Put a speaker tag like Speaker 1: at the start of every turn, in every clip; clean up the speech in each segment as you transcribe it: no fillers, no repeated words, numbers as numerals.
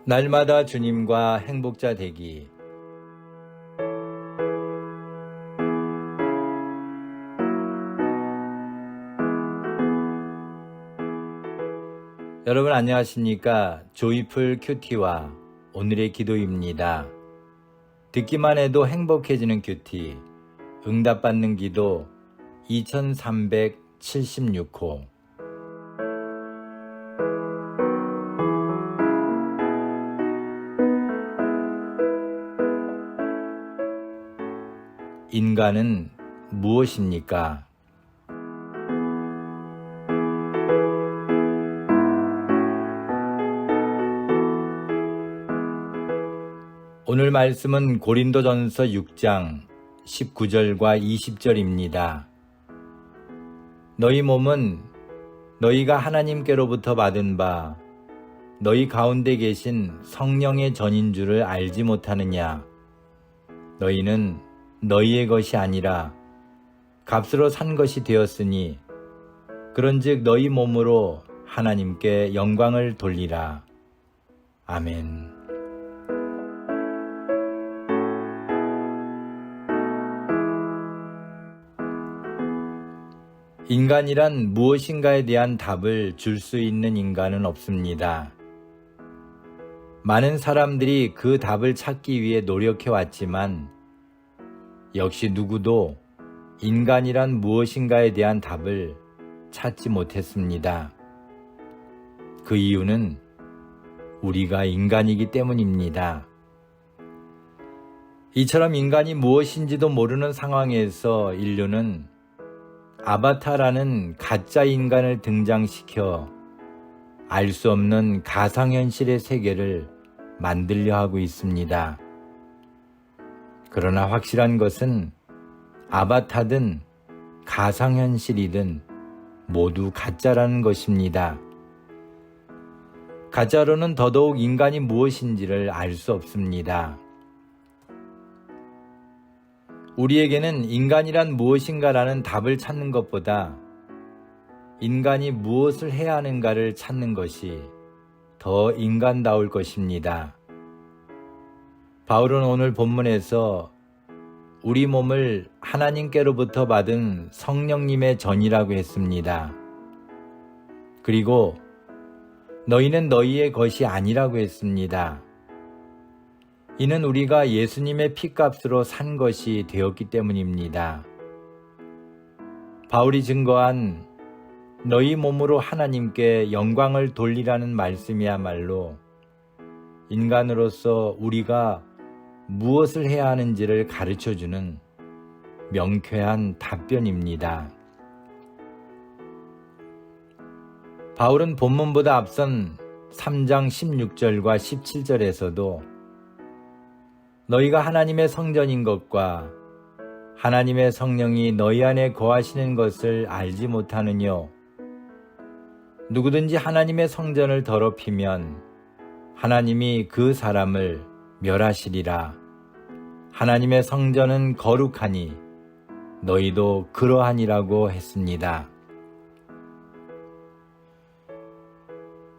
Speaker 1: 날마다 주님과 행복자 되기. 여러분 안녕하십니까? 조이풀 큐티와 오늘의 기도입니다. 듣기만 해도 행복해지는 큐티, 응답받는 기도 2376호. 인간은 무엇입니까? 오늘 말씀은 고린도전서 6장 19절과 20절입니다. 너희 몸은 너희가 하나님께로부터 받은 바 너희 가운데 계신 성령의 전인 줄을 알지 못하느냐? 너희는 너희의 것이 아니라 값으로 산 것이 되었으니 그런즉 너희 몸으로 하나님께 영광을 돌리라. 아멘. 인간이란 무엇인가에 대한 답을 줄 수 있는 인간은 없습니다. 많은 사람들이 그 답을 찾기 위해 노력해 왔지만 역시 누구도 인간이란 무엇인가에 대한 답을 찾지 못했습니다. 그 이유는 우리가 인간이기 때문입니다. 이처럼 인간이 무엇인지도 모르는 상황에서 인류는 아바타라는 가짜 인간을 등장시켜 알 수 없는 가상현실의 세계를 만들려 하고 있습니다. 그러나 확실한 것은 아바타든 가상현실이든 모두 가짜라는 것입니다. 가짜로는 더더욱 인간이 무엇인지를 알 수 없습니다. 우리에게는 인간이란 무엇인가라는 답을 찾는 것보다 인간이 무엇을 해야 하는가를 찾는 것이 더 인간다울 것입니다. 바울은 오늘 본문에서 우리 몸을 하나님께로부터 받은 성령님의 전이라고 했습니다. 그리고 너희는 너희의 것이 아니라고 했습니다. 이는 우리가 예수님의 피값으로 산 것이 되었기 때문입니다. 바울이 증거한 너희 몸으로 하나님께 영광을 돌리라는 말씀이야말로 인간으로서 우리가 무엇을 해야 하는지를 가르쳐주는 명쾌한 답변입니다. 바울은 본문보다 앞선 3장 16절과 17절에서도 너희가 하나님의 성전인 것과 하나님의 성령이 너희 안에 거하시는 것을 알지 못하느뇨? 누구든지 하나님의 성전을 더럽히면 하나님이 그 사람을 멸하시리라. 하나님의 성전은 거룩하니 너희도 그러하니라고 했습니다.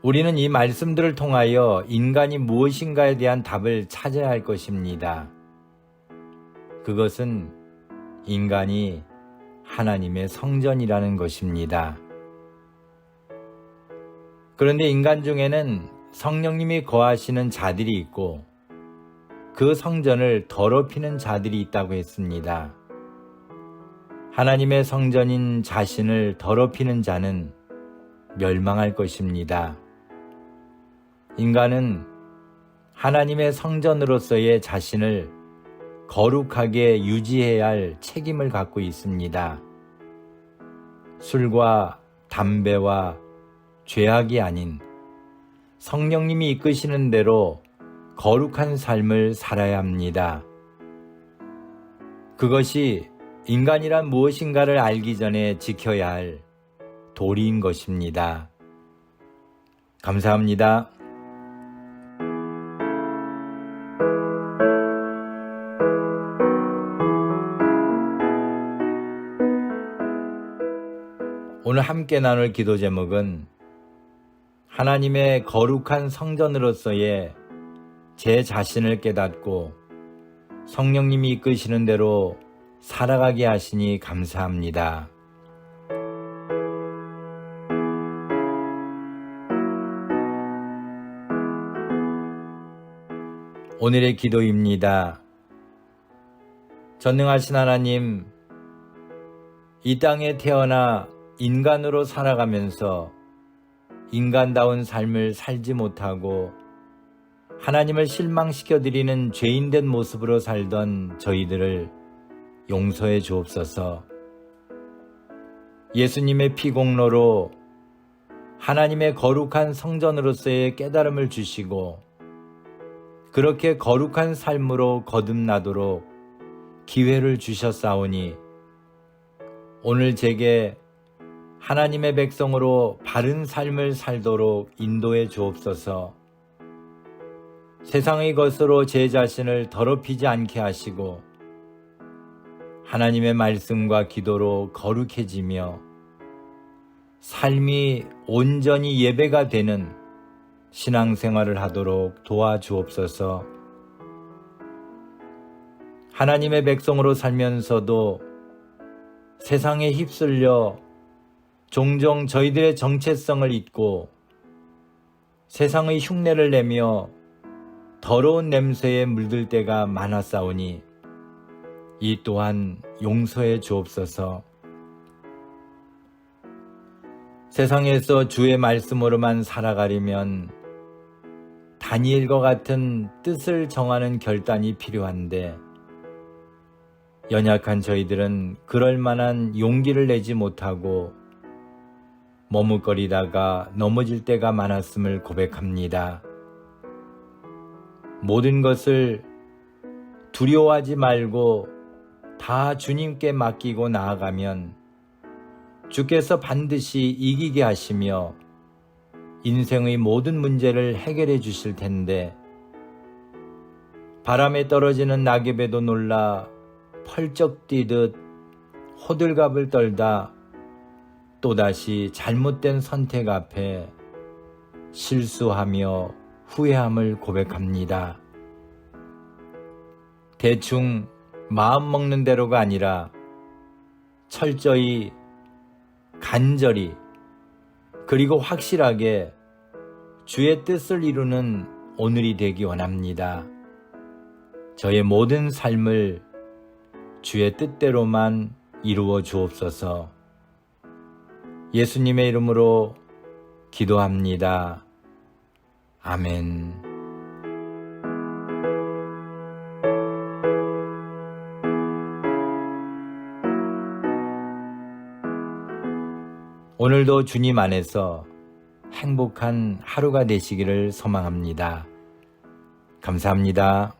Speaker 1: 우리는 이 말씀들을 통하여 인간이 무엇인가에 대한 답을 찾아야 할 것입니다. 그것은 인간이 하나님의 성전이라는 것입니다. 그런데 인간 중에는 성령님이 거하시는 자들이 있고 그 성전을 더럽히는 자들이 있다고 했습니다. 하나님의 성전인 자신을 더럽히는 자는 멸망할 것입니다. 인간은 하나님의 성전으로서의 자신을 거룩하게 유지해야 할 책임을 갖고 있습니다. 술과 담배와 죄악이 아닌 성령님이 이끄시는 대로 거룩한 삶을 살아야 합니다. 그것이 인간이란 무엇인가를 알기 전에 지켜야 할 도리인 것입니다. 감사합니다. 오늘 함께 나눌 기도 제목은 하나님의 거룩한 성전으로서의 제 자신을 깨닫고 성령님이 이끄시는 대로 살아가게 하시니 감사합니다. 오늘의 기도입니다. 전능하신 하나님, 이 땅에 태어나 인간으로 살아가면서 인간다운 삶을 살지 못하고 하나님을 실망시켜드리는 죄인된 모습으로 살던 저희들을 용서해 주옵소서. 예수님의 피공로로 하나님의 거룩한 성전으로서의 깨달음을 주시고 그렇게 거룩한 삶으로 거듭나도록 기회를 주셨사오니 오늘 제게 하나님의 백성으로 바른 삶을 살도록 인도해 주옵소서. 세상의 것으로 제 자신을 더럽히지 않게 하시고 하나님의 말씀과 기도로 거룩해지며 삶이 온전히 예배가 되는 신앙생활을 하도록 도와주옵소서. 하나님의 백성으로 살면서도 세상에 휩쓸려 종종 저희들의 정체성을 잊고 세상의 흉내를 내며 더러운 냄새에 물들 때가 많았사오니 이 또한 용서해 주옵소서. 세상에서 주의 말씀으로만 살아가려면 다니엘과 같은 뜻을 정하는 결단이 필요한데 연약한 저희들은 그럴 만한 용기를 내지 못하고 머뭇거리다가 넘어질 때가 많았음을 고백합니다. 모든 것을 두려워하지 말고 다 주님께 맡기고 나아가면 주께서 반드시 이기게 하시며 인생의 모든 문제를 해결해 주실 텐데 바람에 떨어지는 낙엽에도 놀라 펄쩍 뛰듯 호들갑을 떨다 또다시 잘못된 선택 앞에 실수하며 후회함을 고백합니다. 대충 마음 먹는 대로가 아니라 철저히 간절히 그리고 확실하게 주의 뜻을 이루는 오늘이 되기 원합니다. 저의 모든 삶을 주의 뜻대로만 이루어 주옵소서. 예수님의 이름으로 기도합니다. 아멘. 오늘도 주님 안에서 행복한 하루가 되시기를 소망합니다. 감사합니다.